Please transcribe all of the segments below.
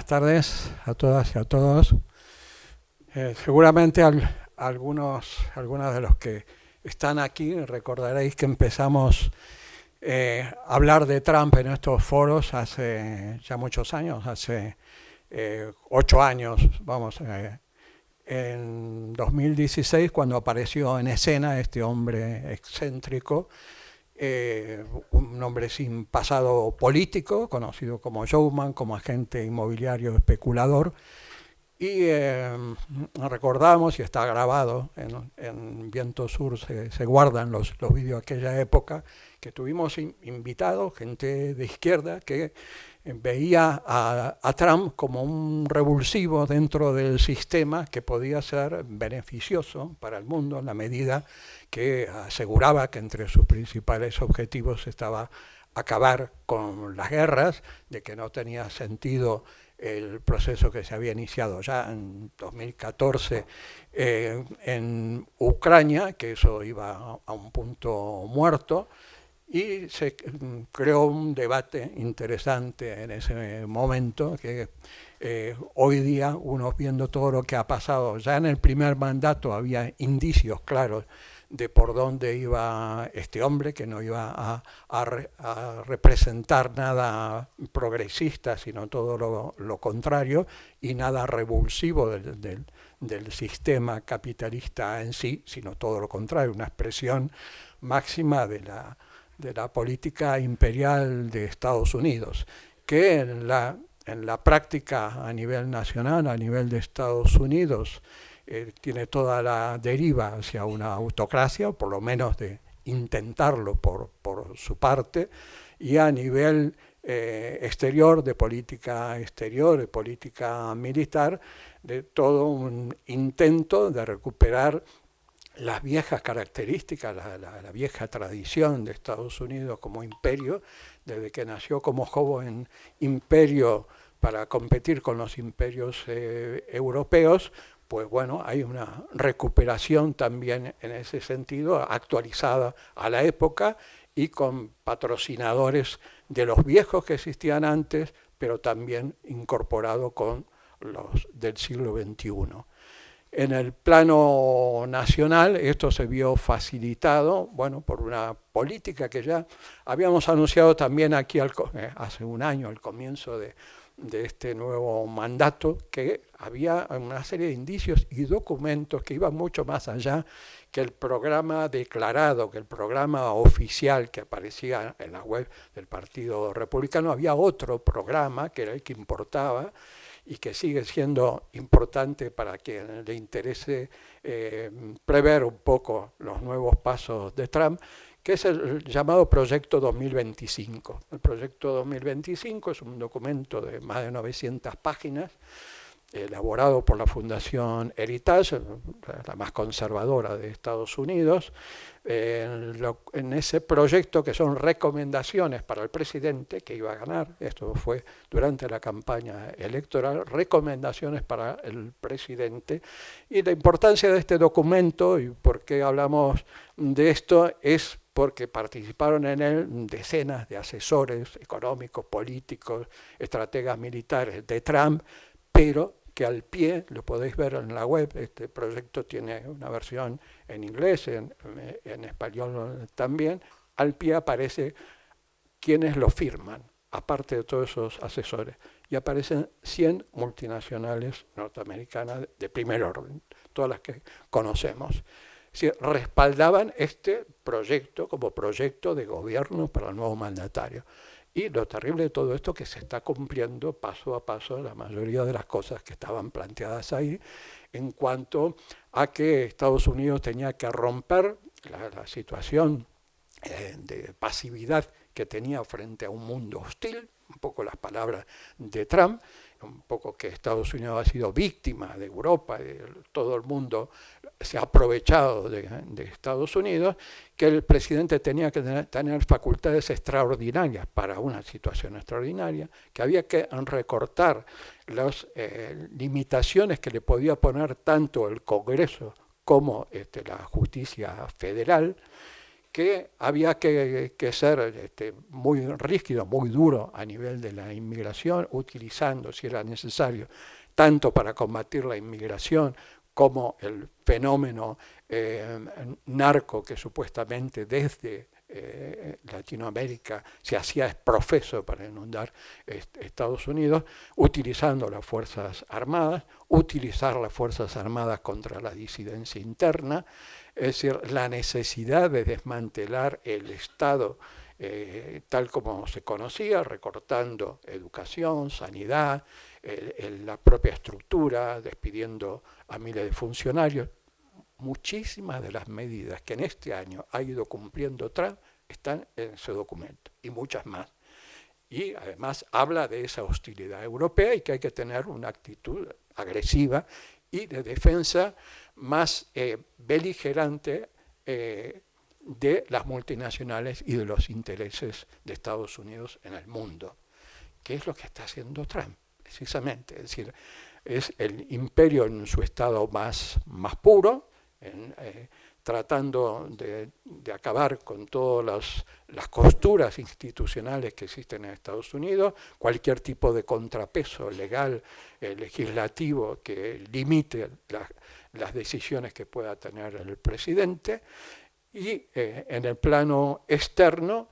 Buenas tardes a todas y a todos. Seguramente algunos de los que están aquí recordaréis que empezamos a hablar de Trump en estos foros hace ya muchos años, hace 8 años, en 2016, cuando apareció en escena este hombre excéntrico, un hombre sin pasado político, conocido como showman, como agente inmobiliario especulador, y recordamos, y está grabado en Viento Sur, se guardan los vídeos de aquella época, que tuvimos invitados, gente de izquierda, que veía a Trump como un revulsivo dentro del sistema que podía ser beneficioso para el mundo en la medida que aseguraba que entre sus principales objetivos estaba acabar con las guerras, de que no tenía sentido el proceso que se había iniciado ya en 2014 en Ucrania, que eso iba a un punto muerto, y se creó un debate interesante en ese momento, que hoy día uno viendo todo lo que ha pasado, ya en el primer mandato había indicios claros de por dónde iba este hombre, que no iba a representar nada progresista, sino todo lo contrario, y nada revulsivo del sistema capitalista en sí, sino todo lo contrario, una expresión máxima de la política imperial de Estados Unidos, que en la práctica a nivel nacional, a nivel de Estados Unidos, tiene toda la deriva hacia una autocracia, o por lo menos de intentarlo por su parte, y a nivel exterior, de política exterior, de política militar, de todo un intento de recuperar las viejas características, la vieja tradición de Estados Unidos como imperio, desde que nació como joven imperio para competir con los imperios europeos. Pues bueno, hay una recuperación también en ese sentido, actualizada a la época y con patrocinadores de los viejos que existían antes, pero también incorporado con los del siglo XXI. En el plano nacional esto se vio facilitado, bueno, por una política que ya habíamos anunciado también aquí hace un año, al comienzo de este nuevo mandato, que había una serie de indicios y documentos que iban mucho más allá que el programa declarado, que el programa oficial que aparecía en la web del Partido Republicano. Había otro programa que era el que importaba y que sigue siendo importante para quien le interese prever un poco los nuevos pasos de Trump, que es el llamado Proyecto 2025. El Proyecto 2025 es un documento de más de 900 páginas, elaborado por la Fundación Heritage, la más conservadora de Estados Unidos. En ese proyecto, que son recomendaciones para el presidente que iba a ganar, esto fue durante la campaña electoral, recomendaciones para el presidente. Y la importancia de este documento, y por qué hablamos de esto, es porque participaron en él decenas de asesores económicos, políticos, estrategas militares de Trump, pero que al pie, lo podéis ver en la web, este proyecto tiene una versión en inglés, en español también, al pie aparece quienes lo firman, aparte de todos esos asesores, y aparecen 100 multinacionales norteamericanas de primer orden, todas las que conocemos. Respaldaban este proyecto como proyecto de gobierno para el nuevo mandatario. Y lo terrible de todo esto es que se está cumpliendo paso a paso la mayoría de las cosas que estaban planteadas ahí, en cuanto a que Estados Unidos tenía que romper la situación de pasividad que tenía frente a un mundo hostil, un poco las palabras de Trump, un poco que Estados Unidos ha sido víctima de Europa, todo el mundo se ha aprovechado de Estados Unidos, que el presidente tenía que tener facultades extraordinarias para una situación extraordinaria, que había que recortar las limitaciones que le podía poner tanto el Congreso como la justicia federal, que había que ser muy rígido, muy duro a nivel de la inmigración, utilizando, si era necesario, tanto para combatir la inmigración como el fenómeno narco que supuestamente desde Latinoamérica se hacía profeso para inundar Estados Unidos, utilizando las Fuerzas Armadas, utilizar las Fuerzas Armadas contra la disidencia interna, es decir, la necesidad de desmantelar el Estado tal como se conocía, recortando educación, sanidad, la propia estructura, despidiendo a miles de funcionarios. Muchísimas de las medidas que en este año ha ido cumpliendo Trump están en ese documento y muchas más. Y además habla de esa hostilidad europea y que hay que tener una actitud agresiva y de defensa más beligerante de las multinacionales y de los intereses de Estados Unidos en el mundo, que es lo que está haciendo Trump, precisamente. Es decir, es el imperio en su estado más puro, tratando de acabar con todas las costuras institucionales que existen en Estados Unidos, cualquier tipo de contrapeso legal, legislativo que limite las decisiones que pueda tener el presidente, y en el plano externo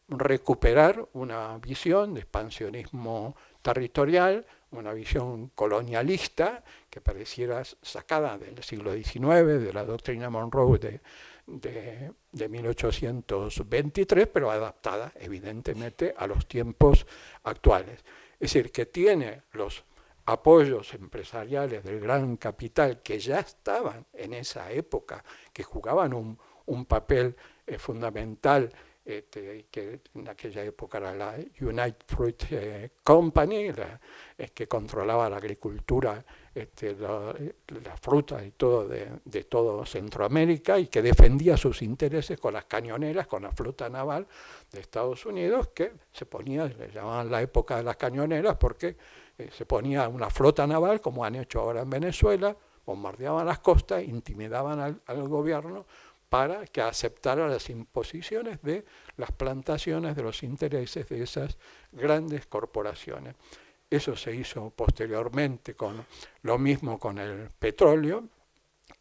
recuperar una visión de expansionismo territorial, una visión colonialista que pareciera sacada del siglo XIX, de la doctrina Monroe de 1823, pero adaptada evidentemente a los tiempos actuales. Es decir, que tiene los apoyos empresariales del gran capital que ya estaban en esa época, que jugaban un papel fundamental, que en aquella época era la United Fruit Company, que controlaba la agricultura, la fruta y todo de todo Centroamérica, y que defendía sus intereses con las cañoneras, con la flota naval de Estados Unidos, que se ponía, le llamaban la época de las cañoneras, porque se ponía una flota naval, como han hecho ahora en Venezuela, bombardeaban las costas, intimidaban al gobierno para que aceptara las imposiciones de las plantaciones, de los intereses de esas grandes corporaciones. Eso se hizo posteriormente con lo mismo con el petróleo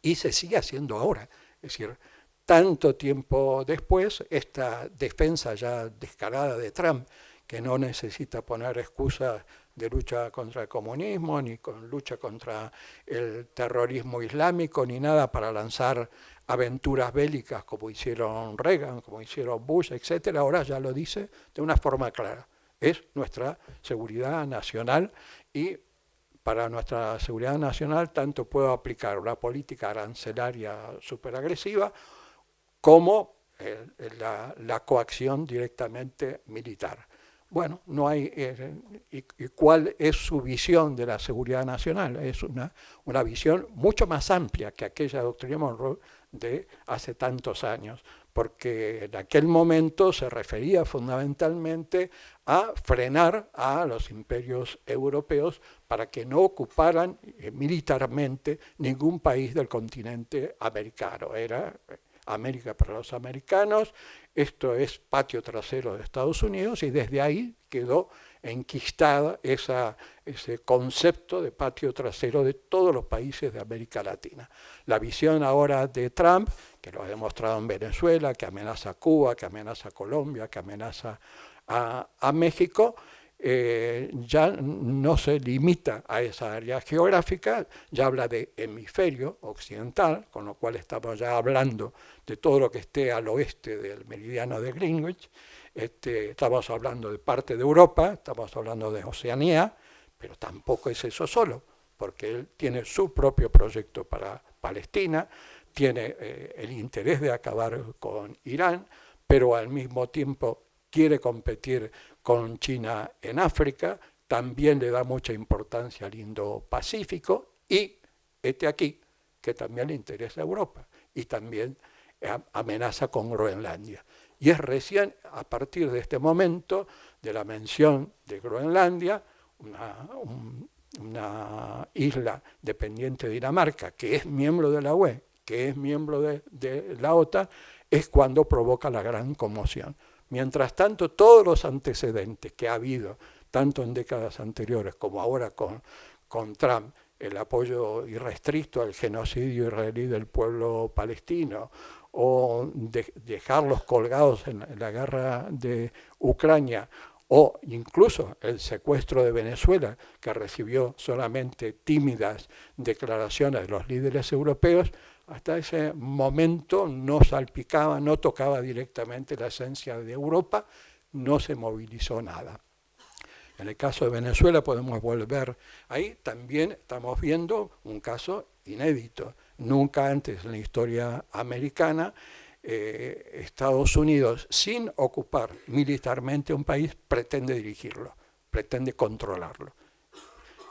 y se sigue haciendo ahora. Es decir, tanto tiempo después, esta defensa ya descarada de Trump, que no necesita poner excusas de lucha contra el comunismo, ni con lucha contra el terrorismo islámico, ni nada para lanzar aventuras bélicas como hicieron Reagan, como hicieron Bush, etc. Ahora ya lo dice de una forma clara. Es nuestra seguridad nacional, y para nuestra seguridad nacional tanto puedo aplicar una política arancelaria superagresiva como la coacción directamente militar. Bueno, no hay. ¿Y cuál es su visión de la seguridad nacional? Es una visión mucho más amplia que aquella doctrina Monroe de hace tantos años, porque en aquel momento se refería fundamentalmente a frenar a los imperios europeos para que no ocuparan militarmente ningún país del continente americano. Era América para los americanos, esto es patio trasero de Estados Unidos, y desde ahí quedó enquistada ese concepto de patio trasero de todos los países de América Latina. La visión ahora de Trump, que lo ha demostrado en Venezuela, que amenaza a Cuba, que amenaza a Colombia, que amenaza a México, ya no se limita a esa área geográfica, ya habla de hemisferio occidental, con lo cual estamos ya hablando de todo lo que esté al oeste del meridiano de Greenwich. Estamos hablando de parte de Europa, estamos hablando de Oceanía, pero tampoco es eso solo, porque él tiene su propio proyecto para Palestina, tiene el interés de acabar con Irán, pero al mismo tiempo quiere competir con China en África, también le da mucha importancia al Indo-Pacífico, y aquí, que también le interesa a Europa, y también amenaza con Groenlandia. Y es recién a partir de este momento, de la mención de Groenlandia, una isla dependiente de Dinamarca, que es miembro de la UE, que es miembro de la OTAN, es cuando provoca la gran conmoción. Mientras tanto, todos los antecedentes que ha habido, tanto en décadas anteriores como ahora con Trump, el apoyo irrestricto al genocidio israelí del pueblo palestino, o dejarlos colgados en la guerra de Ucrania, o incluso el secuestro de Venezuela, que recibió solamente tímidas declaraciones de los líderes europeos, hasta ese momento no salpicaba, no tocaba directamente la esencia de Europa, no se movilizó nada. En el caso de Venezuela podemos volver ahí, también estamos viendo un caso inédito. Nunca antes en la historia americana Estados Unidos, sin ocupar militarmente un país, pretende dirigirlo, pretende controlarlo.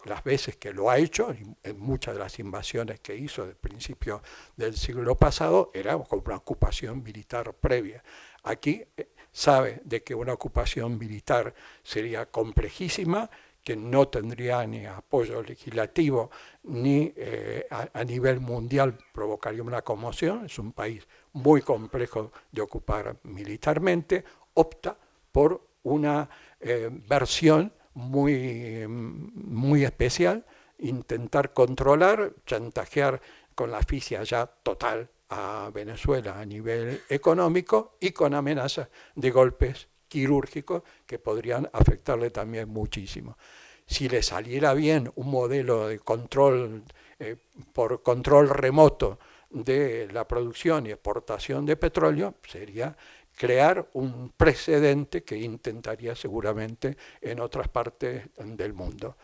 Las veces que lo ha hecho, en muchas de las invasiones que hizo del principio del siglo pasado, era con una ocupación militar previa. Aquí sabe de que una ocupación militar sería complejísima, que no tendría ni apoyo legislativo, ni a nivel mundial provocaría una conmoción. Es un país muy complejo de ocupar militarmente, opta por una versión muy especial, intentar controlar, chantajear con la asfixia ya total a Venezuela a nivel económico y con amenazas de golpes quirúrgicos que podrían afectarle también muchísimo. Si le saliera bien un modelo de control por control remoto de la producción y exportación de petróleo, sería crear un precedente que intentaría seguramente en otras partes del mundo.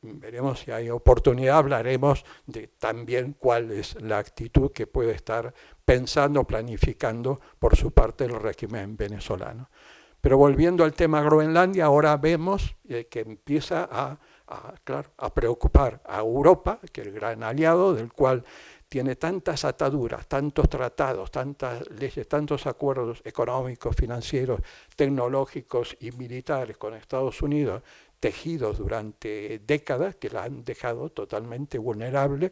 Veremos si hay oportunidad, hablaremos de también cuál es la actitud que puede estar pensando, planificando por su parte el régimen venezolano. Pero volviendo al tema Groenlandia, ahora vemos que empieza a preocupar a Europa, que es el gran aliado, del cual tiene tantas ataduras, tantos tratados, tantas leyes, tantos acuerdos económicos, financieros, tecnológicos y militares con Estados Unidos, tejidos durante décadas, que la han dejado totalmente vulnerable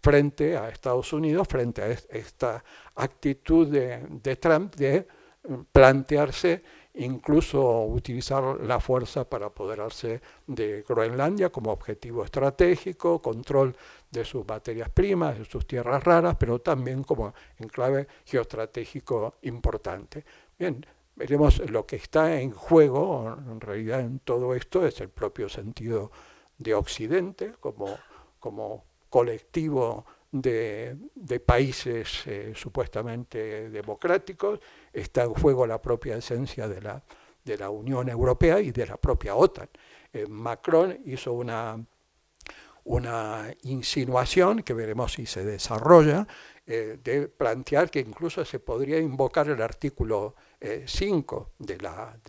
frente a Estados Unidos, frente a esta actitud de Trump de plantearse incluso utilizar la fuerza para apoderarse de Groenlandia como objetivo estratégico, control de sus materias primas, de sus tierras raras, pero también como enclave geoestratégico importante. Bien, veremos lo que está en juego, en realidad en todo esto es el propio sentido de Occidente como colectivo de países supuestamente democráticos. Está en juego la propia esencia de la Unión Europea y de la propia OTAN. Macron hizo una insinuación, que veremos si se desarrolla, de plantear que incluso se podría invocar el artículo 5 de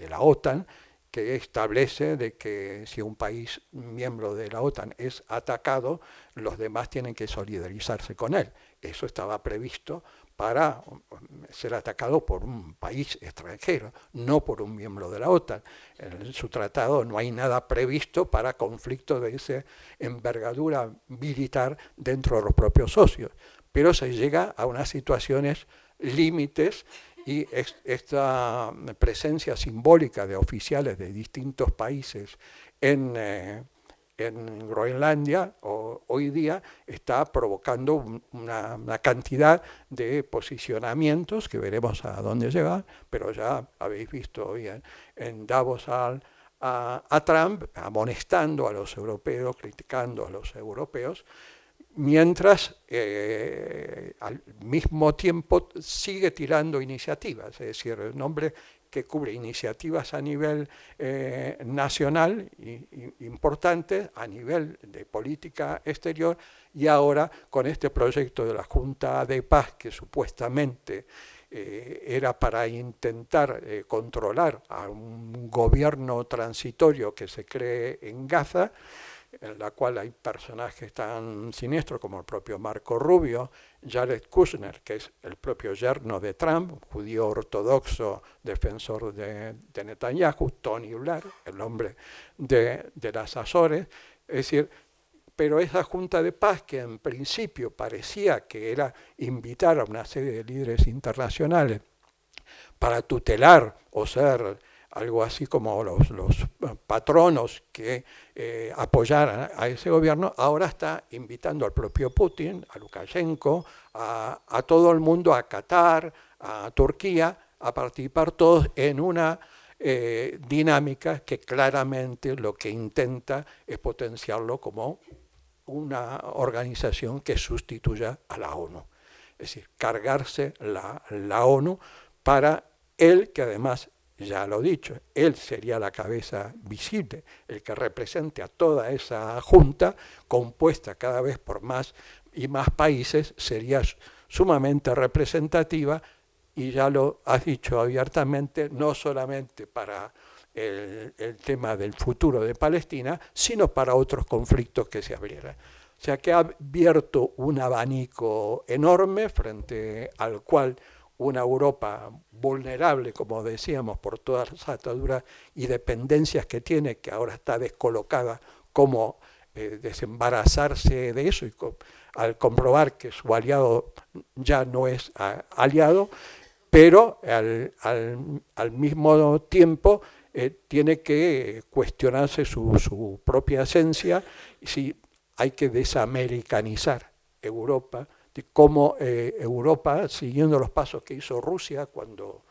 la OTAN, que establece de que si un país miembro de la OTAN es atacado, los demás tienen que solidarizarse con él. Eso estaba previsto para ser atacado por un país extranjero, no por un miembro de la OTAN. En su tratado no hay nada previsto para conflictos de esa envergadura militar dentro de los propios socios, pero se llega a unas situaciones límites y esta presencia simbólica de oficiales de distintos países en Groenlandia hoy día está provocando una cantidad de posicionamientos que veremos a dónde llegan, pero ya habéis visto hoy en Davos a Trump amonestando a los europeos, criticando a los europeos, mientras al mismo tiempo sigue tirando iniciativas, es decir, un hombre que cubre iniciativas a nivel nacional importantes, a nivel de política exterior, y ahora con este proyecto de la Junta de Paz, que supuestamente era para intentar controlar a un gobierno transitorio que se cree en Gaza, en la cual hay personajes tan siniestros como el propio Marco Rubio, Jared Kushner, que es el propio yerno de Trump, judío ortodoxo, defensor de Netanyahu, Tony Blair, el hombre de las Azores. Es decir, pero esa Junta de Paz, que en principio parecía que era invitar a una serie de líderes internacionales para tutelar o ser algo así como los patronos que apoyaran a ese gobierno, ahora está invitando al propio Putin, a Lukashenko, a todo el mundo, a Qatar, a Turquía, a participar todos en una dinámica que claramente lo que intenta es potenciarlo como una organización que sustituya a la ONU. Es decir, cargarse la ONU para él, que además, ya lo he dicho, él sería la cabeza visible, el que represente a toda esa junta, compuesta cada vez por más y más países, sería sumamente representativa, y ya lo has dicho abiertamente, no solamente para el tema del futuro de Palestina, sino para otros conflictos que se abrieran. O sea que ha abierto un abanico enorme frente al cual una Europa vulnerable, como decíamos, por todas las ataduras y dependencias que tiene, que ahora está descolocada, como desembarazarse de eso, y al comprobar que su aliado ya no es aliado, pero al mismo tiempo tiene que cuestionarse su propia esencia, si hay que desamericanizar Europa, de cómo Europa, siguiendo los pasos que hizo Rusia cuando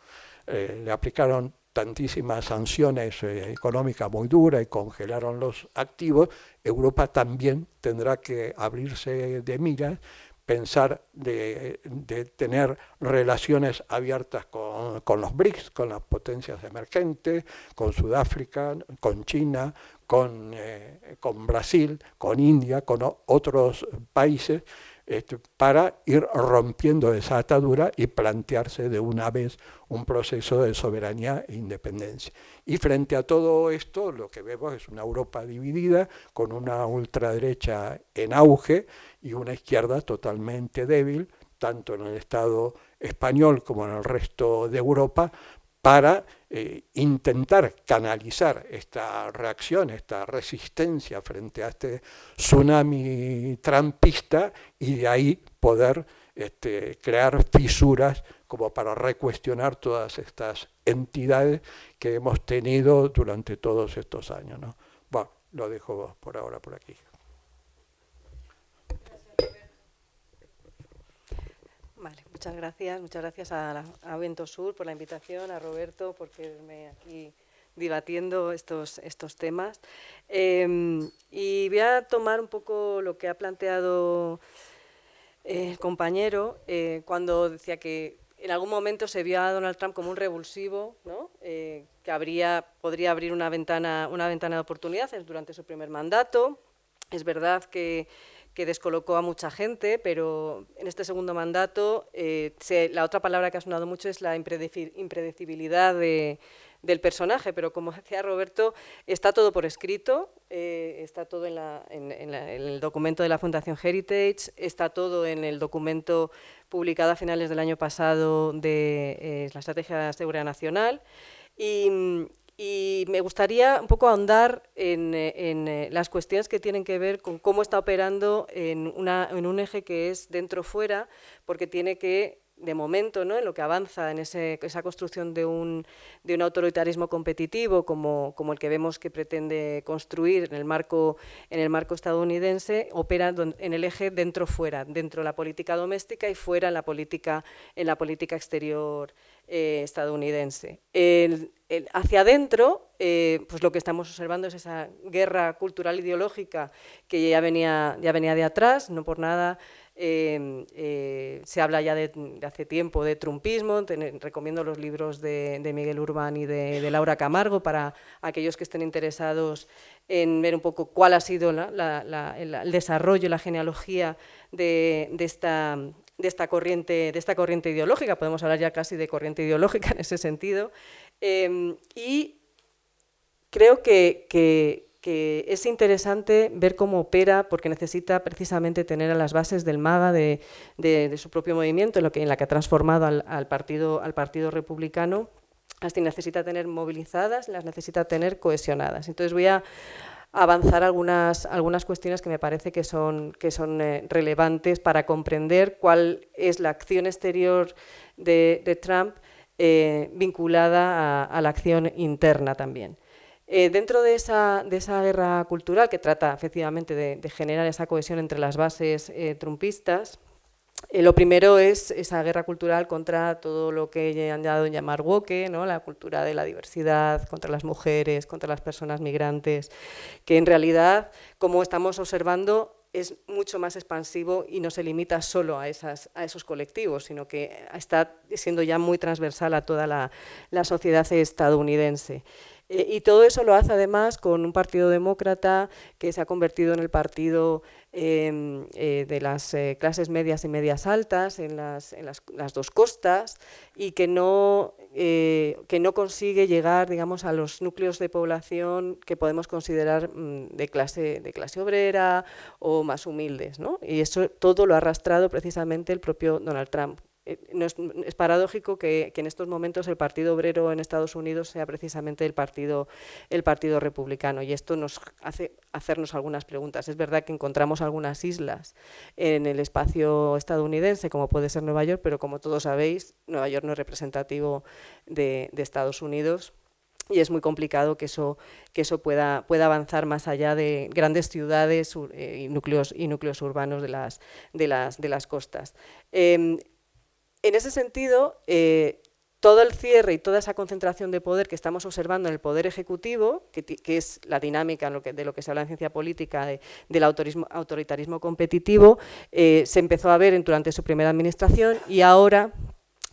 le aplicaron tantísimas sanciones económicas muy duras y congelaron los activos, Europa también tendrá que abrirse de miras, pensar de tener relaciones abiertas con los BRICS, con las potencias emergentes, con Sudáfrica, con China, con Brasil, con India, con otros países, para ir rompiendo esa atadura y plantearse de una vez un proceso de soberanía e independencia. Y frente a todo esto, lo que vemos es una Europa dividida, con una ultraderecha en auge y una izquierda totalmente débil, tanto en el Estado español como en el resto de Europa, para intentar canalizar esta reacción, esta resistencia frente a este tsunami trumpista, y de ahí poder crear fisuras como para recuestionar todas estas entidades que hemos tenido durante todos estos años, ¿no? Bueno, lo dejo por ahora por aquí. Vale, muchas gracias a Viento Sur por la invitación, a Roberto por quedarme aquí debatiendo estos temas. Y voy a tomar un poco lo que ha planteado el compañero cuando decía que en algún momento se vio a Donald Trump como un revulsivo, ¿no? Que podría abrir una ventana de oportunidades durante su primer mandato. Es verdad que descolocó a mucha gente, pero en este segundo mandato la otra palabra que ha sonado mucho es la impredecibilidad del personaje, pero como decía Roberto, está todo por escrito, está todo en el documento de la Fundación Heritage, está todo en el documento publicado a finales del año pasado de la Estrategia de Seguridad Nacional, y me gustaría un poco ahondar en las cuestiones que tienen que ver con cómo está operando en un eje que es dentro-fuera, porque tiene que, de momento, ¿no?, en lo que avanza en esa construcción de un autoritarismo competitivo como el que vemos que pretende construir en el marco estadounidense, opera en el eje dentro-fuera, dentro de la política doméstica y fuera en la política exterior estadounidense. Hacia adentro, pues lo que estamos observando es esa guerra cultural ideológica que ya venía de atrás, no por nada. Se habla ya de hace tiempo de trumpismo. Recomiendo los libros de Miguel Urbán y de Laura Camargo para aquellos que estén interesados en ver un poco cuál ha sido el desarrollo y la genealogía de esta corriente ideológica. Podemos hablar ya casi de corriente ideológica en ese sentido. Y creo que es interesante ver cómo opera, porque necesita precisamente tener a las bases del MAGA, de su propio movimiento, en la que ha transformado al partido republicano, las necesita tener movilizadas, las necesita tener cohesionadas. Entonces voy a avanzar algunas cuestiones que me parece que son relevantes para comprender cuál es la acción exterior de Trump vinculada a la acción interna también. Dentro de esa guerra cultural que trata efectivamente de generar esa cohesión entre las bases trumpistas, lo primero es esa guerra cultural contra todo lo que han dado en llamar woke, ¿no? La cultura de la diversidad, contra las mujeres, contra las personas migrantes, que en realidad, como estamos observando, es mucho más expansivo y no se limita solo a esos colectivos, sino que está siendo ya muy transversal a toda la sociedad estadounidense. Y todo eso lo hace además con un partido demócrata que se ha convertido en el partido de las clases medias y medias altas en las dos costas y que no consigue llegar, digamos, a los núcleos de población que podemos considerar de clase obrera o más humildes, ¿no? Y eso todo lo ha arrastrado precisamente el propio Donald Trump. Es paradójico que en estos momentos el Partido Obrero en Estados Unidos sea precisamente el partido republicano, y esto nos hace hacernos algunas preguntas. Es verdad que encontramos algunas islas en el espacio estadounidense, como puede ser Nueva York, pero como todos sabéis, Nueva York no es representativo de Estados Unidos. Y es muy complicado que eso pueda avanzar más allá de grandes ciudades y núcleos urbanos de las costas. En ese sentido, todo el cierre y toda esa concentración de poder que estamos observando en el poder ejecutivo, que es la dinámica de lo que se habla en ciencia política del autoritarismo competitivo, se empezó a ver durante su primera administración, y ahora,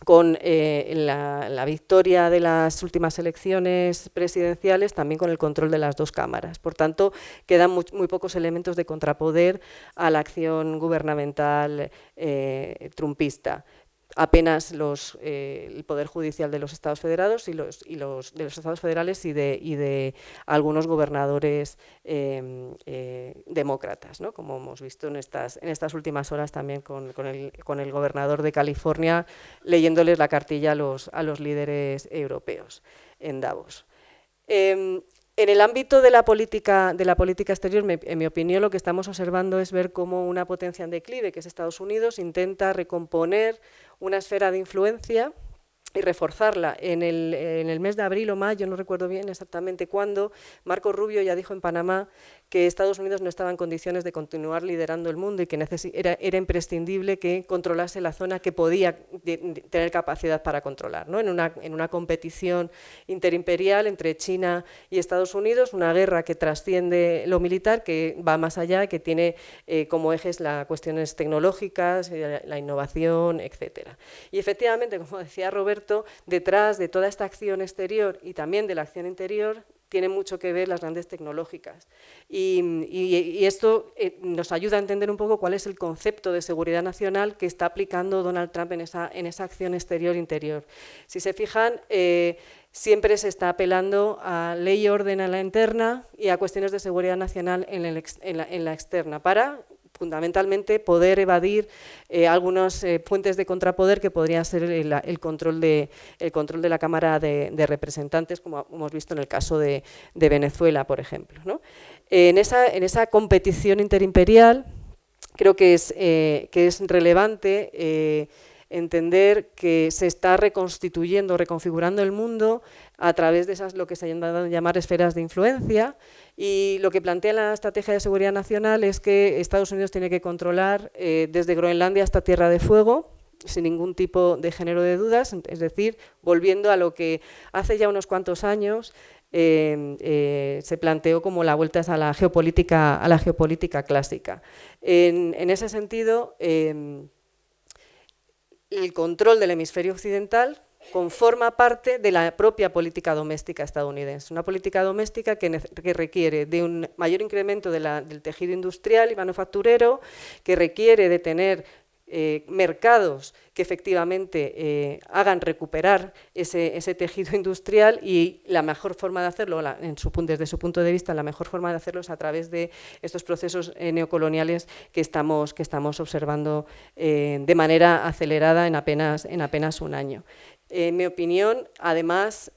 con la victoria de las últimas elecciones presidenciales, también con el control de las dos cámaras. Por tanto, quedan muy pocos elementos de contrapoder a la acción gubernamental trumpista. Apenas el Poder Judicial de los Estados Federados de los Estados Federales y de algunos gobernadores demócratas, ¿no? Como hemos visto en estas últimas horas también con el gobernador de California leyéndoles la cartilla a los líderes europeos en Davos. En el ámbito de la política exterior, en mi opinión, lo que estamos observando es ver cómo una potencia en declive, que es Estados Unidos, intenta recomponer una esfera de influencia y reforzarla. En el mes de abril o mayo, no recuerdo bien exactamente cuándo, Marco Rubio ya dijo en Panamá que Estados Unidos no estaba en condiciones de continuar liderando el mundo y que era imprescindible que controlase la zona que podía tener capacidad para controlar, ¿no? En una competición interimperial entre China y Estados Unidos, una guerra que trasciende lo militar, que va más allá, que tiene como ejes las cuestiones tecnológicas, la innovación, etc. Y efectivamente, como decía Roberto, detrás de toda esta acción exterior y también de la acción interior, tienen mucho que ver las grandes tecnológicas. Y esto nos ayuda a entender un poco cuál es el concepto de seguridad nacional que está aplicando Donald Trump en esa acción exterior-interior. Si se fijan, siempre se está apelando a ley y orden a la interna y a cuestiones de seguridad nacional en la externa, para fundamentalmente poder evadir algunas fuentes de contrapoder que podrían ser el control de la Cámara de Representantes, como hemos visto en el caso de Venezuela, por ejemplo, ¿no? En esa competición interimperial creo que es relevante entender que se está reconstituyendo, reconfigurando el mundo a través de lo que se han dado a llamar esferas de influencia, y lo que plantea la estrategia de seguridad nacional es que Estados Unidos tiene que controlar desde Groenlandia hasta Tierra de Fuego, sin ningún tipo de género de dudas, es decir, volviendo a lo que hace ya unos cuantos años se planteó como la vuelta a la geopolítica clásica. En ese sentido, el control del hemisferio occidental conforma parte de la propia política doméstica estadounidense, una política doméstica que requiere de un mayor incremento del tejido industrial y manufacturero, que requiere de tener mercados que efectivamente hagan recuperar ese tejido industrial, y la mejor forma de hacerlo, desde su punto de vista, la mejor forma de hacerlo es a través de estos procesos neocoloniales que estamos observando de manera acelerada en apenas un año. En mi opinión, además,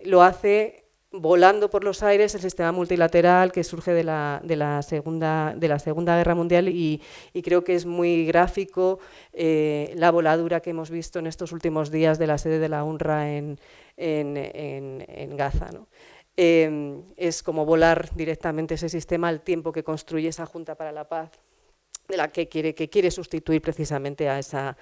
lo hace volando por los aires el sistema multilateral que surge de la Segunda Guerra Mundial y creo que es muy gráfico la voladura que hemos visto en estos últimos días de la sede de la UNRWA en Gaza, ¿no? Es como volar directamente ese sistema al tiempo que construye esa Junta para la Paz, de la que quiere sustituir precisamente a ese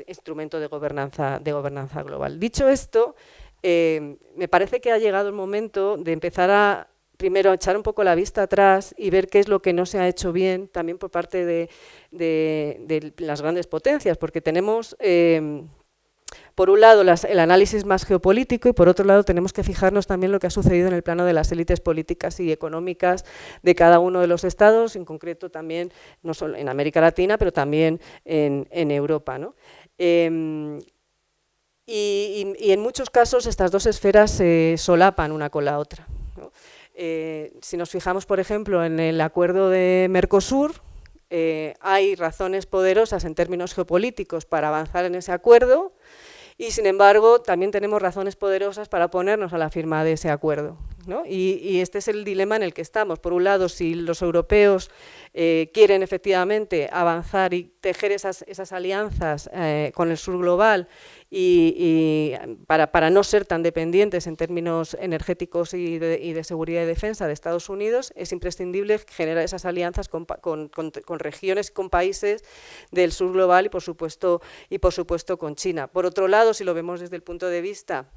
instrumento de gobernanza global. Dicho esto, me parece que ha llegado el momento de empezar primero a echar un poco la vista atrás y ver qué es lo que no se ha hecho bien, también por parte de las grandes potencias, porque tenemos, por un lado, el análisis más geopolítico y por otro lado tenemos que fijarnos también en lo que ha sucedido en el plano de las élites políticas y económicas de cada uno de los estados, en concreto también, no solo en América Latina, pero también en Europa, ¿no? Y en muchos casos estas dos esferas se solapan una con la otra, ¿no? Si nos fijamos, por ejemplo, en el acuerdo de Mercosur, hay razones poderosas en términos geopolíticos para avanzar en ese acuerdo y, sin embargo, también tenemos razones poderosas para oponernos a la firma de ese acuerdo, ¿no? Y este es el dilema en el que estamos. Por un lado, si los europeos quieren efectivamente avanzar y tejer esas alianzas con el sur global y para no ser tan dependientes en términos energéticos y de seguridad y defensa de Estados Unidos, es imprescindible generar esas alianzas con regiones, con países del sur global y por supuesto con China. Por otro lado, si lo vemos desde el punto de vista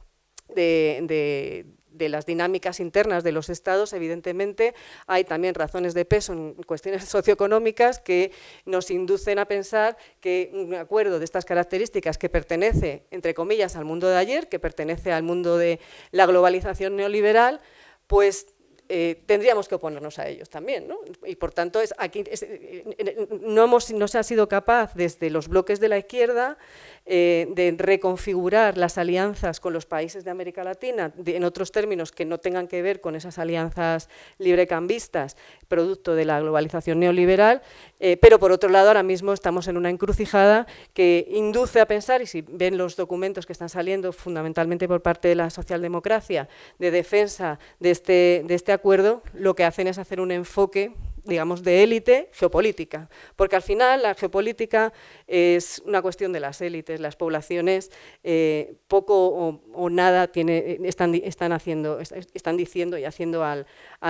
de las dinámicas internas de los estados, evidentemente hay también razones de peso en cuestiones socioeconómicas que nos inducen a pensar que un acuerdo de estas características que pertenece, entre comillas, al mundo de ayer, que pertenece al mundo de la globalización neoliberal, pues tendríamos que oponernos a ellos también, ¿no? Y por tanto no se ha sido capaz desde los bloques de la izquierda de reconfigurar las alianzas con los países de América Latina en otros términos que no tengan que ver con esas alianzas librecambistas producto de la globalización neoliberal, pero por otro lado ahora mismo estamos en una encrucijada que induce a pensar, y si ven los documentos que están saliendo fundamentalmente por parte de la socialdemocracia de defensa de este acuerdo, lo que hacen es hacer un enfoque, digamos, de élite geopolítica, porque al final la geopolítica es una cuestión de las élites, las poblaciones poco o nada están diciendo y haciendo al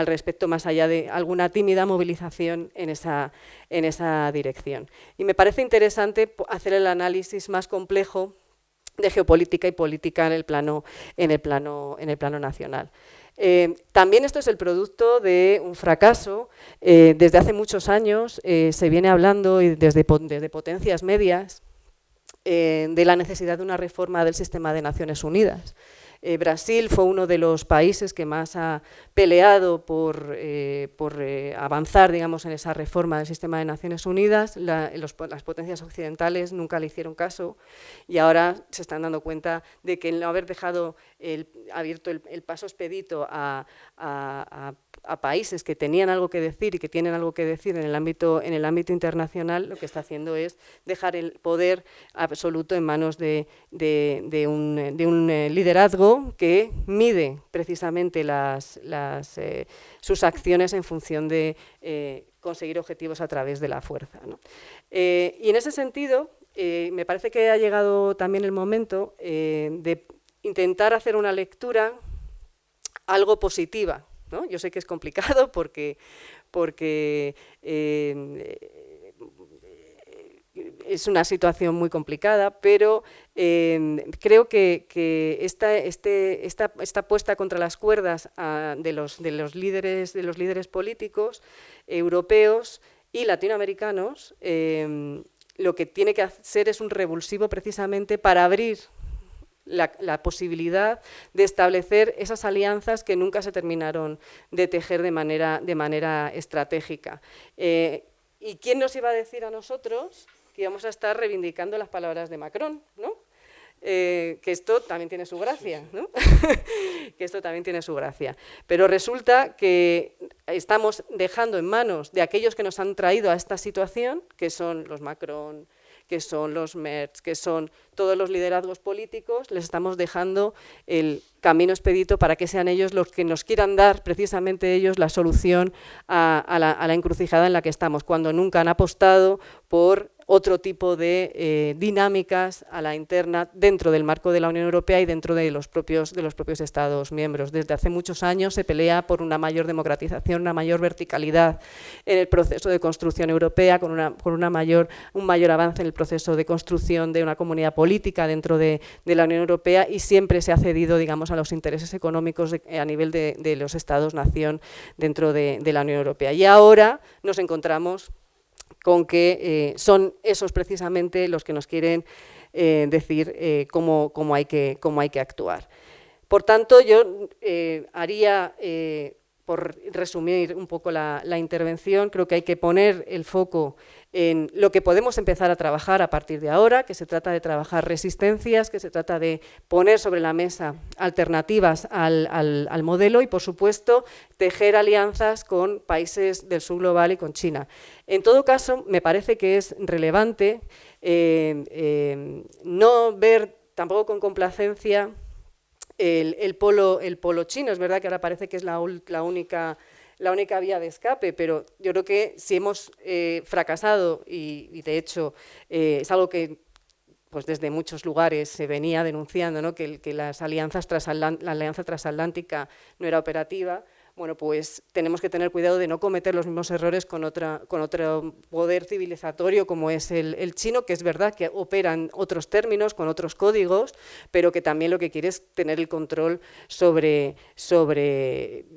respecto, más allá de alguna tímida movilización en esa dirección. Y me parece interesante hacer el análisis más complejo de geopolítica y política en el plano nacional. También esto es el producto de un fracaso. Desde hace muchos años se viene hablando, y desde potencias medias, de la necesidad de una reforma del sistema de Naciones Unidas. Brasil fue uno de los países que más ha peleado por avanzar, digamos, en esa reforma del sistema de Naciones Unidas. Las potencias occidentales nunca le hicieron caso y ahora se están dando cuenta de que el no haber dejado abierto el paso expedito a países que tenían algo que decir y que tienen algo que decir en el ámbito internacional, lo que está haciendo es dejar el poder absoluto en manos de un liderazgo que mide precisamente sus acciones en función de conseguir objetivos a través de la fuerza, ¿no? Y en ese sentido, me parece que ha llegado también el momento de intentar hacer una lectura algo positiva, ¿no? Yo sé que es complicado porque es una situación muy complicada, pero creo que esta puesta contra las cuerdas de los líderes políticos europeos y latinoamericanos, lo que tiene que hacer es un revulsivo precisamente para abrir la posibilidad de establecer esas alianzas que nunca se terminaron de tejer de manera estratégica. ¿Y quién nos iba a decir a nosotros que íbamos a estar reivindicando las palabras de Macron, ¿no? Que esto también tiene su gracia, ¿no? Que esto también tiene su gracia. Pero resulta que estamos dejando en manos de aquellos que nos han traído a esta situación, que son los Macron, que son los MERS, que son todos los liderazgos políticos, les estamos dejando el camino expedito para que sean ellos los que nos quieran dar, precisamente ellos, la solución a la encrucijada en la que estamos, cuando nunca han apostado por otro tipo de dinámicas a la interna dentro del marco de la Unión Europea y dentro de los propios Estados miembros. Desde hace muchos años se pelea por una mayor democratización, una mayor verticalidad en el proceso de construcción europea, con un mayor avance en el proceso de construcción de una comunidad política dentro de la Unión Europea, y siempre se ha cedido, digamos, a los intereses económicos a nivel de los Estados-nación dentro de la Unión Europea. Y ahora nos encontramos con que son esos precisamente los que nos quieren decir cómo hay que actuar. Por tanto, yo haría, por resumir un poco la intervención, creo que hay que poner el foco en lo que podemos empezar a trabajar a partir de ahora, que se trata de trabajar resistencias, que se trata de poner sobre la mesa alternativas al modelo y, por supuesto, tejer alianzas con países del sur global y con China. En todo caso, me parece que es relevante no ver tampoco con complacencia el polo chino. Es verdad que ahora parece que es la única vía de escape, pero yo creo que si hemos fracasado, y de hecho es algo que pues desde muchos lugares se venía denunciando, ¿no? que la alianza transatlántica no era operativa, bueno, pues tenemos que tener cuidado de no cometer los mismos errores con otro poder civilizatorio como es el chino, que es verdad que opera en otros términos, con otros códigos, pero que también lo que quiere es tener el control sobre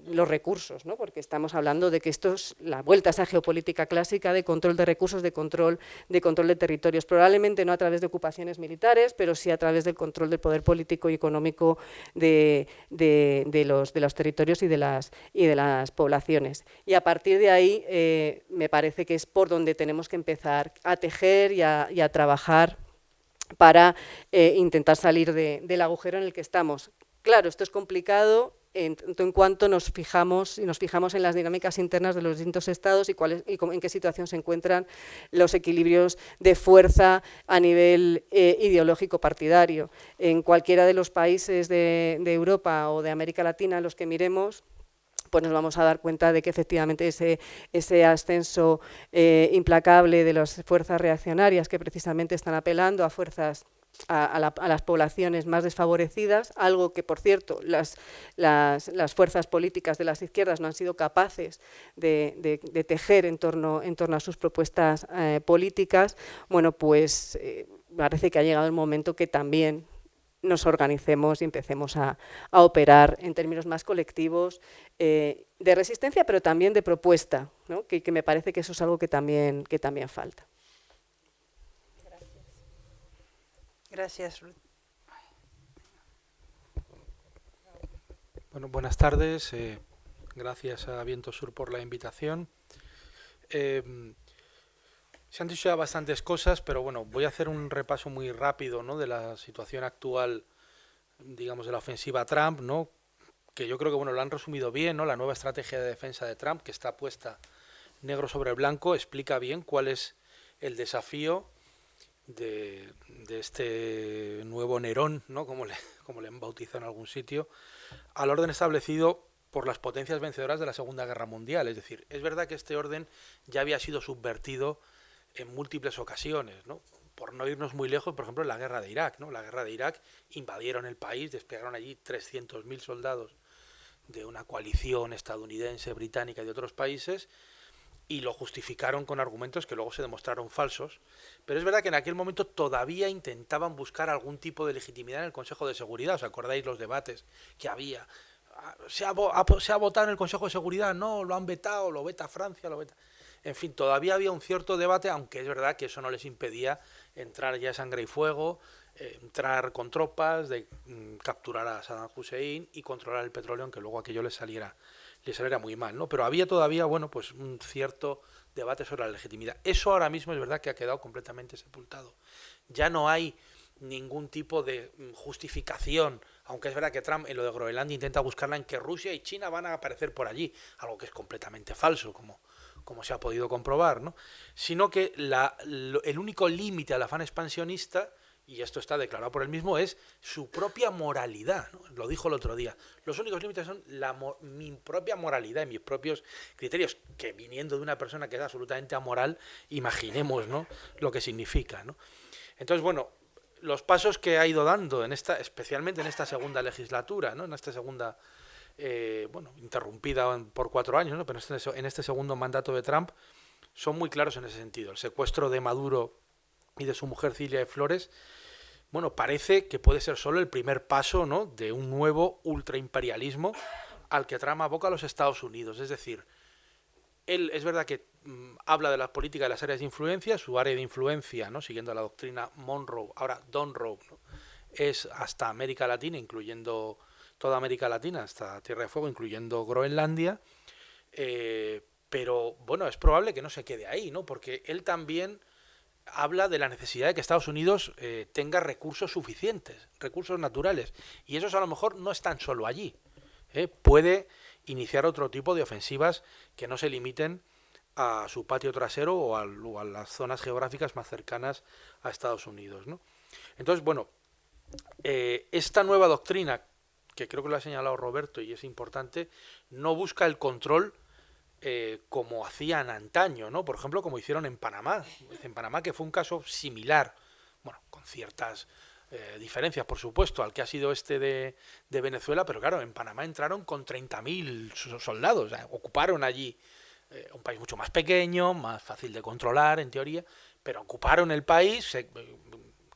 los recursos, ¿no? Porque estamos hablando de que esto es la vuelta a esa geopolítica clásica de control de recursos, de control de territorios, probablemente no a través de ocupaciones militares, pero sí a través del control del poder político y económico de los territorios y de las poblaciones. Y a partir de ahí me parece que es por donde tenemos que empezar a tejer y a trabajar para intentar salir del agujero en el que estamos. Claro, esto es complicado en cuanto nos fijamos en las dinámicas internas de los distintos estados y en qué situación se encuentran los equilibrios de fuerza a nivel ideológico partidario. En cualquiera de los países de Europa o de América Latina en los que miremos, pues nos vamos a dar cuenta de que efectivamente ese ascenso implacable de las fuerzas reaccionarias que precisamente están apelando a fuerzas a las poblaciones más desfavorecidas, algo que, por cierto, las fuerzas políticas de las izquierdas no han sido capaces de tejer en torno a sus propuestas políticas. Bueno, pues parece que ha llegado el momento que también nos organicemos y empecemos a operar en términos más colectivos de resistencia, pero también de propuesta, ¿no? que me parece que eso es algo que también falta. Gracias, Ruth. Bueno, buenas tardes. Gracias a Viento Sur por la invitación. Se han dicho ya bastantes cosas, pero bueno, voy a hacer un repaso muy rápido, ¿no? de la situación actual, digamos, de la ofensiva Trump, ¿no? Que yo creo que bueno, lo han resumido bien, ¿no? La nueva estrategia de defensa de Trump, que está puesta negro sobre blanco, explica bien cuál es el desafío de este nuevo Nerón, ¿no? como le han bautizado en algún sitio, al orden establecido por las potencias vencedoras de la Segunda Guerra Mundial. Es decir, es verdad que este orden ya había sido subvertido en múltiples ocasiones, ¿no? Por no irnos muy lejos, por ejemplo, en la guerra de Irak, ¿no? La guerra de Irak, invadieron el país, desplegaron allí 300.000 soldados de una coalición estadounidense, británica y de otros países, y lo justificaron con argumentos que luego se demostraron falsos. Pero es verdad que en aquel momento todavía intentaban buscar algún tipo de legitimidad en el Consejo de Seguridad. ¿Os acordáis los debates que había? ¿Se ha votado en el Consejo de Seguridad? No, lo han vetado, lo veta Francia, lo veta... En fin, todavía había un cierto debate, aunque es verdad que eso no les impedía entrar ya a sangre y fuego, entrar con tropas, capturar a Saddam Hussein y controlar el petróleo, aunque luego aquello les saliera muy mal, ¿no? Pero había todavía, bueno, pues un cierto debate sobre la legitimidad. Eso ahora mismo es verdad que ha quedado completamente sepultado. Ya no hay ningún tipo de justificación, aunque es verdad que Trump en lo de Groenlandia intenta buscarla en que Rusia y China van a aparecer por allí, algo que es completamente falso, como como se ha podido comprobar, ¿no? Sino que el único límite al afán expansionista, y esto está declarado por él mismo, es su propia moralidad, ¿no? Lo dijo el otro día. Los únicos límites son mi propia moralidad y mis propios criterios, que viniendo de una persona que es absolutamente amoral, imaginemos, ¿no?, lo que significa, ¿no? Entonces, bueno, los pasos que ha ido dando, especialmente en esta segunda legislatura, ¿no?, en esta segunda, interrumpida por 4 años, ¿no?, pero en este segundo mandato de Trump, son muy claros en ese sentido. El secuestro de Maduro y de su mujer Cilia de Flores, bueno, parece que puede ser solo el primer paso, ¿no?, de un nuevo ultraimperialismo al que Trump aboca a los Estados Unidos. Es decir, él es verdad que habla de la política de las áreas de influencia, su área de influencia, ¿no?, siguiendo la doctrina Monroe, ahora Donroe, ¿no?, es hasta América Latina, incluyendo toda América Latina, hasta Tierra de Fuego, incluyendo Groenlandia, pero bueno, es probable que no se quede ahí, ¿no?, porque él también habla de la necesidad de que Estados Unidos tenga recursos suficientes, recursos naturales, y esos a lo mejor no están solo allí. Puede iniciar otro tipo de ofensivas que no se limiten a su patio trasero o a las zonas geográficas más cercanas a Estados Unidos, ¿no? Entonces, bueno, esta nueva doctrina, que creo que lo ha señalado Roberto y es importante, no busca el control como hacían antaño, ¿no? Por ejemplo, como hicieron en Panamá. En Panamá, que fue un caso similar, bueno, con ciertas diferencias, por supuesto, al que ha sido este de Venezuela, pero claro, en Panamá entraron con 30.000 soldados, o sea, ocuparon allí un país mucho más pequeño, más fácil de controlar, en teoría, pero ocuparon el país,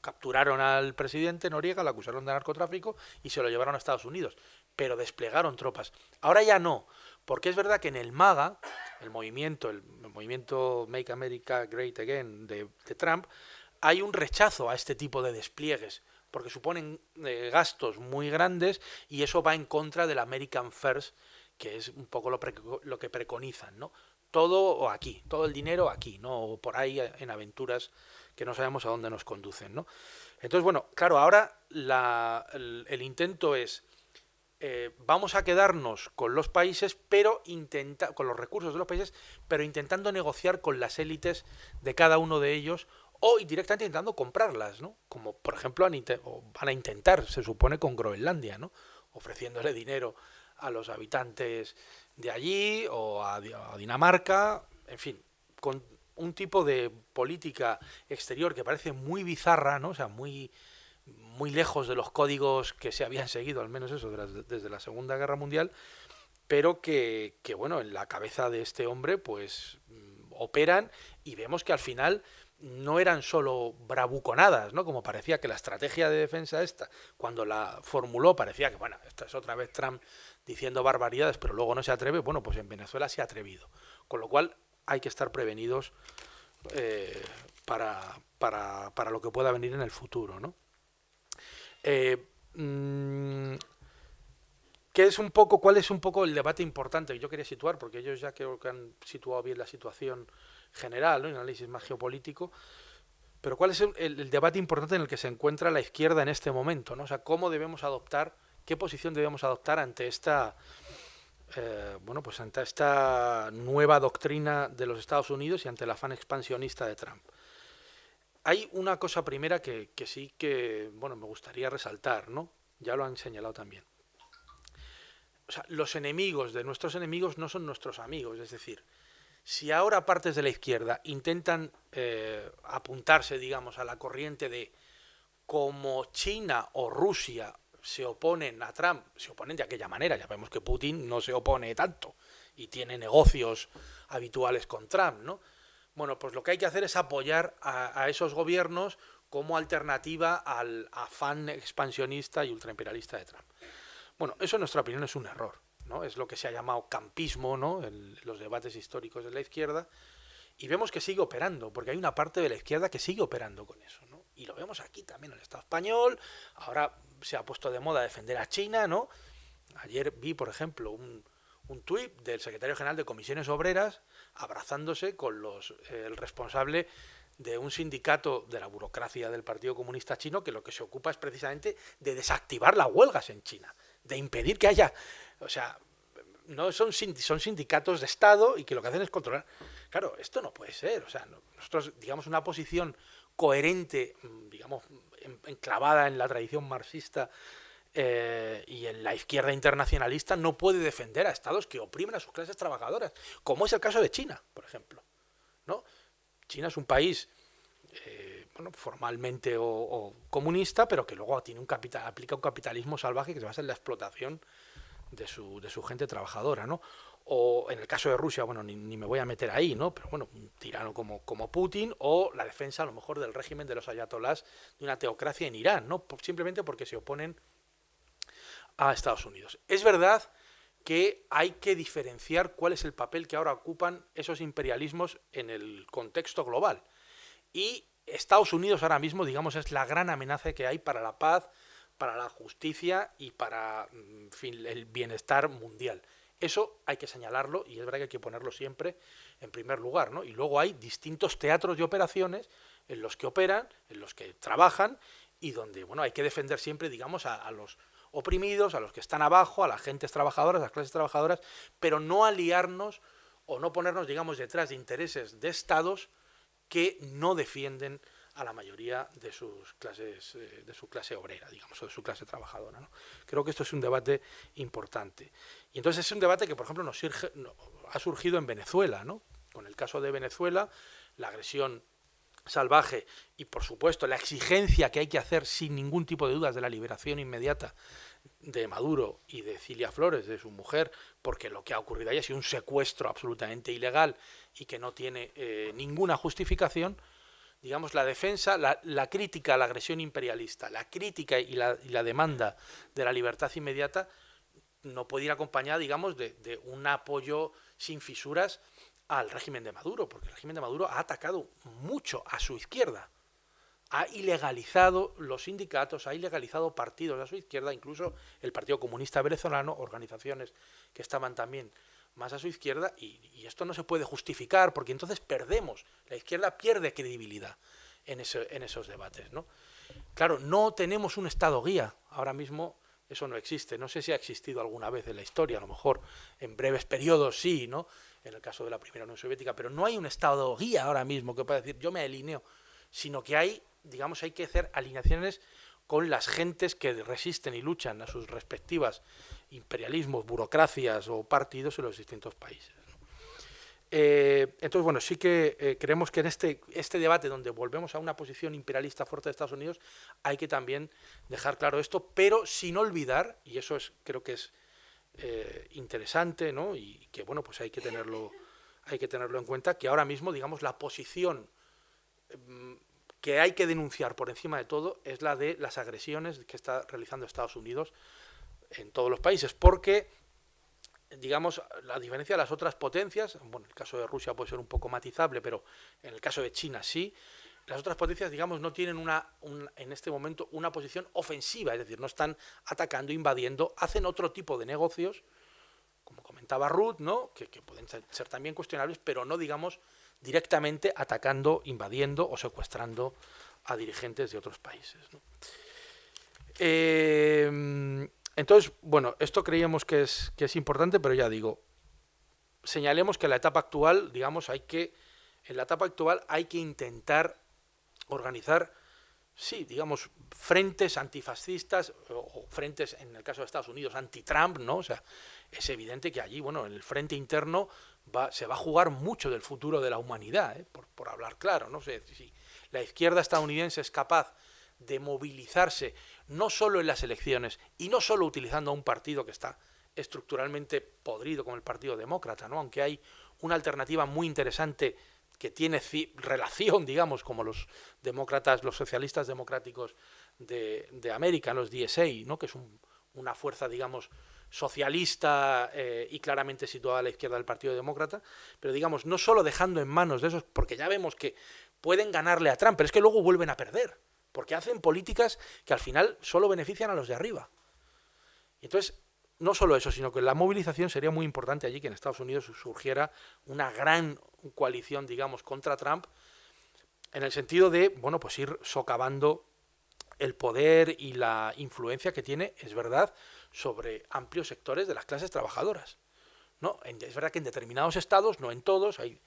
capturaron al presidente Noriega, lo acusaron de narcotráfico y se lo llevaron a Estados Unidos, pero desplegaron tropas. Ahora ya no, porque es verdad que en el MAGA, el movimiento Make America Great Again de Trump, hay un rechazo a este tipo de despliegues, porque suponen gastos muy grandes y eso va en contra del American First, que es un poco lo que preconizan, ¿no? Todo aquí, todo el dinero aquí, no por ahí en aventuras que no sabemos a dónde nos conducen, ¿no? Entonces, bueno, claro, ahora el intento es vamos a quedarnos con los países, pero con los recursos de los países, pero intentando negociar con las élites de cada uno de ellos o directamente intentando comprarlas, ¿no? Como por ejemplo van a intentar, se supone, con Groenlandia, ¿no?, ofreciéndole dinero a los habitantes de allí o a Dinamarca, en fin, con un tipo de política exterior que parece muy bizarra, ¿no?, o sea, muy lejos de los códigos que se habían seguido, al menos eso, desde la Segunda Guerra Mundial, pero que bueno, en la cabeza de este hombre pues operan, y vemos que al final no eran solo bravuconadas, ¿no?, como parecía que la estrategia de defensa esta, cuando la formuló, parecía que, bueno, esta es otra vez Trump diciendo barbaridades, pero luego no se atreve. Bueno, pues en Venezuela se ha atrevido, con lo cual hay que estar prevenidos para lo que pueda venir en el futuro, ¿no? ¿Cuál es un poco el debate importante que yo quería situar? Porque ellos ya creo que han situado bien la situación general, ¿no?, un análisis más geopolítico, pero ¿cuál es el debate importante en el que se encuentra la izquierda en este momento, ¿no? O sea, ¿cómo debemos adoptar, qué posición debemos adoptar ante esta ante esta nueva doctrina de los Estados Unidos y ante el afán expansionista de Trump? Hay una cosa primera que sí que, bueno, me gustaría resaltar, ¿no? Ya lo han señalado también. O sea, los enemigos de nuestros enemigos no son nuestros amigos. Es decir, si ahora partes de la izquierda intentan apuntarse, digamos, a la corriente de como China o Rusia se oponen a Trump, se oponen de aquella manera, ya vemos que Putin no se opone tanto y tiene negocios habituales con Trump, ¿no? Bueno, pues lo que hay que hacer es apoyar a esos gobiernos como alternativa al afán expansionista y ultraimperialista de Trump. Bueno, eso en nuestra opinión es un error, ¿no? Es lo que se ha llamado campismo, ¿no?, en los debates históricos de la izquierda, y vemos que sigue operando, porque hay una parte de la izquierda que sigue operando con eso, ¿no? Y lo vemos aquí también en el Estado español. Ahora se ha puesto de moda defender a China, ¿no? Ayer vi, por ejemplo, un tuit del secretario general de Comisiones Obreras abrazándose con el responsable de un sindicato de la burocracia del Partido Comunista Chino, que lo que se ocupa es precisamente de desactivar las huelgas en China, de impedir que haya, o sea, no son sindicatos de Estado y que lo que hacen es controlar. Claro, esto no puede ser. O sea, nosotros, digamos, una posición coherente, digamos, enclavada en la tradición marxista y en la izquierda internacionalista, no puede defender a estados que oprimen a sus clases trabajadoras, como es el caso de China, por ejemplo, ¿no? China es un país bueno, formalmente o comunista, pero que luego tiene aplica un capitalismo salvaje que se basa en la explotación de su gente trabajadora, ¿no? O en el caso de Rusia, bueno, ni me voy a meter ahí, ¿no? Pero bueno, un tirano como Putin, o la defensa a lo mejor del régimen de los ayatolás de una teocracia en Irán, ¿no? Simplemente porque se oponen a Estados Unidos. Es verdad que hay que diferenciar cuál es el papel que ahora ocupan esos imperialismos en el contexto global. Y Estados Unidos ahora mismo, digamos, es la gran amenaza que hay para la paz, para la justicia y para, en fin, el bienestar mundial. Eso hay que señalarlo y es verdad que hay que ponerlo siempre en primer lugar, ¿no? Y luego hay distintos teatros de operaciones en los que operan, en los que trabajan y donde, bueno, hay que defender siempre, digamos, a los oprimidos, a los que están abajo, a las gentes trabajadoras, a las clases trabajadoras, pero no aliarnos o no ponernos, digamos, detrás de intereses de estados que no defienden a la mayoría de sus clases, de su clase obrera, digamos, o de su clase trabajadora, ¿no? Creo que esto es un debate importante. Y entonces es un debate que, por ejemplo, ha surgido en Venezuela, ¿no? Con el caso de Venezuela, la agresión salvaje y, por supuesto, la exigencia que hay que hacer sin ningún tipo de dudas de la liberación inmediata de Maduro y de Cilia Flores, de su mujer, porque lo que ha ocurrido ahí ha sido un secuestro absolutamente ilegal y que no tiene ninguna justificación. Digamos, la defensa, la crítica a la agresión imperialista, la crítica y la demanda de la libertad inmediata no puede ir acompañada, digamos, de un apoyo sin fisuras al régimen de Maduro, porque el régimen de Maduro ha atacado mucho a su izquierda, ha ilegalizado los sindicatos, ha ilegalizado partidos a su izquierda, incluso el Partido Comunista Venezolano, organizaciones que estaban también más a su izquierda, y esto no se puede justificar porque entonces perdemos, la izquierda pierde credibilidad en esos debates, ¿no? Claro, no tenemos un Estado guía, ahora mismo eso no existe, no sé si ha existido alguna vez en la historia, a lo mejor en breves periodos sí, ¿no? En el caso de la primera Unión Soviética, pero no hay un Estado guía ahora mismo que pueda decir yo me alineo, sino que hay, digamos, hay que hacer alineaciones con las gentes que resisten y luchan a sus respectivas imperialismos, burocracias o partidos en los distintos países, ¿no? Entonces, bueno, sí que creemos que en este debate donde volvemos a una posición imperialista fuerte de Estados Unidos, hay que también dejar claro esto, pero sin olvidar, y eso creo que es interesante, ¿no? Y que, bueno, pues hay que tenerlo en cuenta, que ahora mismo, digamos, la posición que hay que denunciar por encima de todo es la de las agresiones que está realizando Estados Unidos en todos los países, porque, digamos, la diferencia de las otras potencias, bueno, el caso de Rusia puede ser un poco matizable, pero en el caso de China sí, las otras potencias, digamos, no tienen en este momento una posición ofensiva, es decir, no están atacando, invadiendo, hacen otro tipo de negocios, como comentaba Ruth, ¿no? que pueden ser también cuestionables, pero no, digamos, directamente atacando, invadiendo o secuestrando a dirigentes de otros países, ¿no? Entonces, bueno, esto creíamos que es importante, pero ya digo, señalemos que en la etapa actual, digamos, hay que intentar organizar, sí, digamos, frentes antifascistas o frentes, en el caso de Estados Unidos, anti-Trump, ¿no? O sea, es evidente que allí, bueno, en el frente interno se va a jugar mucho del futuro de la humanidad, por hablar claro, ¿no? O sea, si la izquierda estadounidense es capaz de movilizarse no solo en las elecciones y no solo utilizando a un partido que está estructuralmente podrido como el Partido Demócrata, ¿no? Aunque hay una alternativa muy interesante que tiene relación, digamos, como los demócratas, los socialistas democráticos de América, los DSA, ¿no? Que es una fuerza, digamos, socialista y claramente situada a la izquierda del Partido Demócrata, pero, digamos, no solo dejando en manos de esos, porque ya vemos que pueden ganarle a Trump, pero es que luego vuelven a perder, porque hacen políticas que al final solo benefician a los de arriba. Entonces, no solo eso, sino que la movilización sería muy importante allí, que en Estados Unidos surgiera una gran coalición, digamos, contra Trump, en el sentido de, bueno, pues ir socavando el poder y la influencia que tiene, es verdad, sobre amplios sectores de las clases trabajadoras. ¿no? Es verdad que en determinados estados, no en todos, hay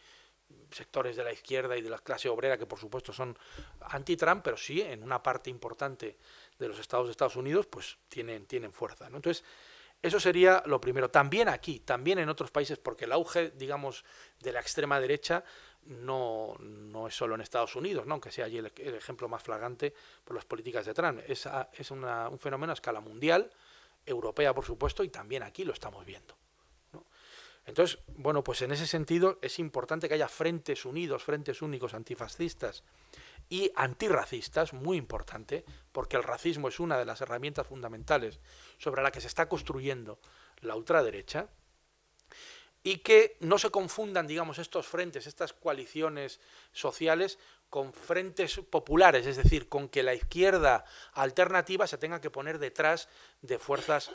sectores de la izquierda y de la clase obrera que por supuesto son anti-Trump, pero sí en una parte importante de los estados de Estados Unidos pues tienen fuerza, ¿no? Entonces, eso sería lo primero. También aquí, también en otros países, porque el auge, digamos, de la extrema derecha no es solo en Estados Unidos, ¿no? Aunque sea allí el ejemplo más flagrante por las políticas de Trump. Es un fenómeno a escala mundial, europea por supuesto, y también aquí lo estamos viendo, ¿no? Entonces, bueno, pues en ese sentido es importante que haya frentes unidos, frentes únicos antifascistas y antirracistas, muy importante, porque el racismo es una de las herramientas fundamentales sobre la que se está construyendo la ultraderecha, y que no se confundan, digamos, estos frentes, estas coaliciones sociales con frentes populares, es decir, con que la izquierda alternativa se tenga que poner detrás de fuerzas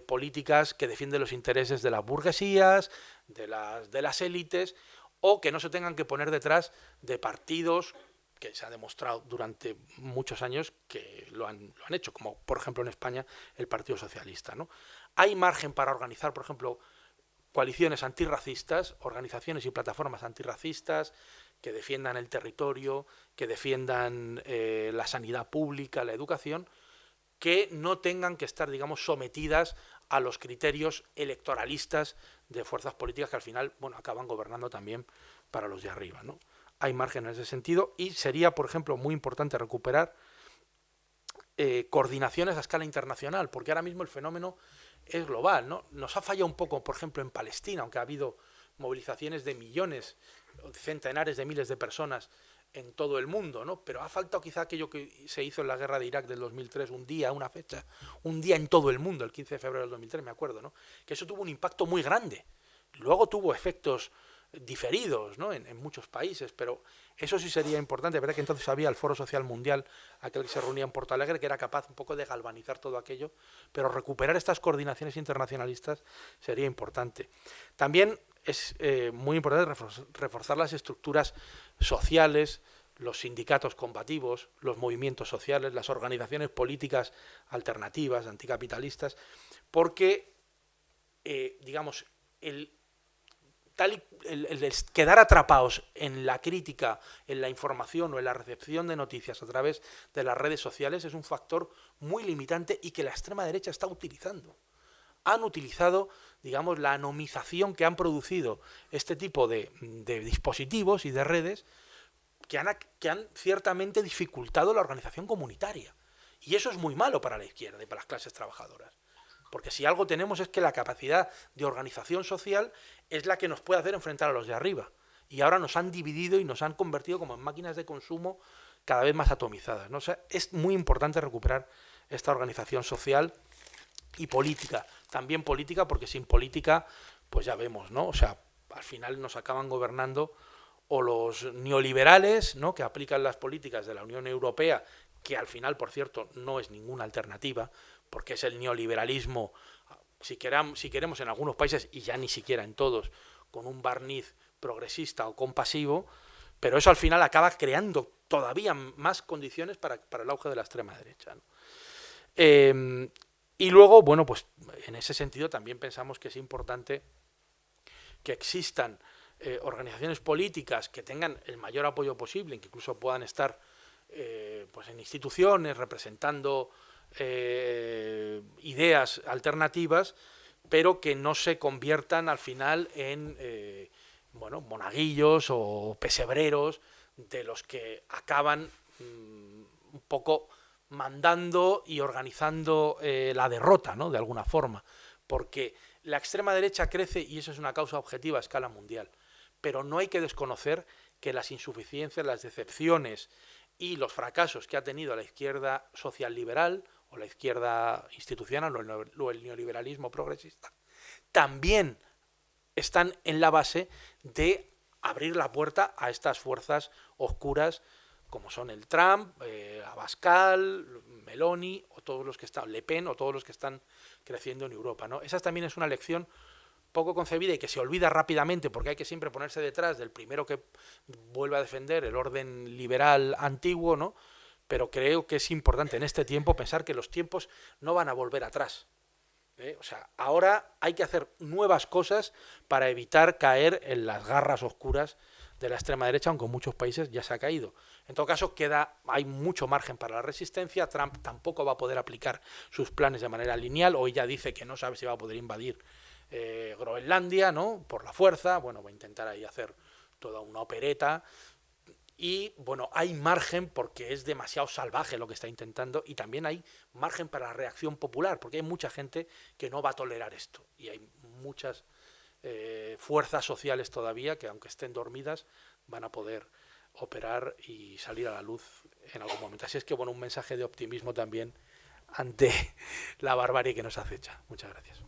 políticas que defienden los intereses de las burguesías, de las élites, o que no se tengan que poner detrás de partidos que se ha demostrado durante muchos años que lo han hecho, como por ejemplo en España el Partido Socialista, ¿no? Hay margen para organizar, por ejemplo, coaliciones antirracistas, organizaciones y plataformas antirracistas que defiendan el territorio, que defiendan la sanidad pública, la educación, que no tengan que estar, digamos, sometidas a los criterios electoralistas de fuerzas políticas que al final, bueno, acaban gobernando también para los de arriba, ¿no? Hay margen en ese sentido y sería, por ejemplo, muy importante recuperar coordinaciones a escala internacional, porque ahora mismo el fenómeno es global, ¿no? Nos ha fallado un poco, por ejemplo, en Palestina, aunque ha habido movilizaciones de millones, centenares de miles de personas en todo el mundo, ¿no? Pero ha faltado quizá aquello que se hizo en la guerra de Irak del 2003, un día, una fecha, un día en todo el mundo, el 15 de febrero del 2003, me acuerdo, ¿no? Que eso tuvo un impacto muy grande. Luego tuvo efectos diferidos, ¿no? en muchos países, pero eso sí sería importante. Es verdad que entonces había el Foro Social Mundial, aquel que se reunía en Porto Alegre, que era capaz un poco de galvanizar todo aquello, pero recuperar estas coordinaciones internacionalistas sería importante. También es muy importante reforzar las estructuras sociales, los sindicatos combativos, los movimientos sociales, las organizaciones políticas alternativas, anticapitalistas, porque, digamos, el quedar atrapados en la crítica, en la información o en la recepción de noticias a través de las redes sociales es un factor muy limitante y que la extrema derecha está utilizando. Han utilizado, digamos, la anomización que han producido este tipo de dispositivos y de redes que han ciertamente dificultado la organización comunitaria. Y eso es muy malo para la izquierda y para las clases trabajadoras. Porque si algo tenemos es que la capacidad de organización social es la que nos puede hacer enfrentar a los de arriba. Y ahora nos han dividido y nos han convertido como en máquinas de consumo cada vez más atomizadas, ¿no? O sea, es muy importante recuperar esta organización social y política. También política, porque sin política, pues ya vemos, ¿no? O sea, al final nos acaban gobernando o los neoliberales, ¿no? Que aplican las políticas de la Unión Europea, que al final, por cierto, no es ninguna alternativa, porque es el neoliberalismo, si queremos en algunos países, y ya ni siquiera en todos, con un barniz progresista o compasivo, pero eso al final acaba creando todavía más condiciones para el auge de la extrema derecha, ¿no? Y luego, bueno, pues en ese sentido también pensamos que es importante que existan organizaciones políticas que tengan el mayor apoyo posible, que incluso puedan estar pues en instituciones representando ideas alternativas, pero que no se conviertan al final en bueno, monaguillos o pesebreros de los que acaban un poco mandando y organizando la derrota, ¿no? De alguna forma, porque la extrema derecha crece y eso es una causa objetiva a escala mundial, pero no hay que desconocer que las insuficiencias, las decepciones y los fracasos que ha tenido la izquierda social liberal o la izquierda institucional o el neoliberalismo progresista también están en la base de abrir la puerta a estas fuerzas oscuras como son el Trump, Abascal, Meloni o todos los que están, Le Pen o todos los que están creciendo en Europa, ¿no? Esa también es una lección poco concebida y que se olvida rápidamente porque hay que siempre ponerse detrás del primero que vuelve a defender el orden liberal antiguo, ¿no? Pero creo que es importante en este tiempo pensar que los tiempos no van a volver atrás, O sea, ahora hay que hacer nuevas cosas para evitar caer en las garras oscuras de la extrema derecha, aunque en muchos países ya se ha caído. En todo caso, hay mucho margen para la resistencia. Trump tampoco va a poder aplicar sus planes de manera lineal. Hoy ya dice que no sabe si va a poder invadir Groenlandia, ¿no? Por la fuerza. Bueno, va a intentar ahí hacer toda una opereta. Y bueno, hay margen porque es demasiado salvaje lo que está intentando, y también hay margen para la reacción popular, porque hay mucha gente que no va a tolerar esto, y hay muchas fuerzas sociales todavía que, aunque estén dormidas, van a poder operar y salir a la luz en algún momento. Así es que, bueno, un mensaje de optimismo también ante la barbarie que nos acecha. Muchas gracias.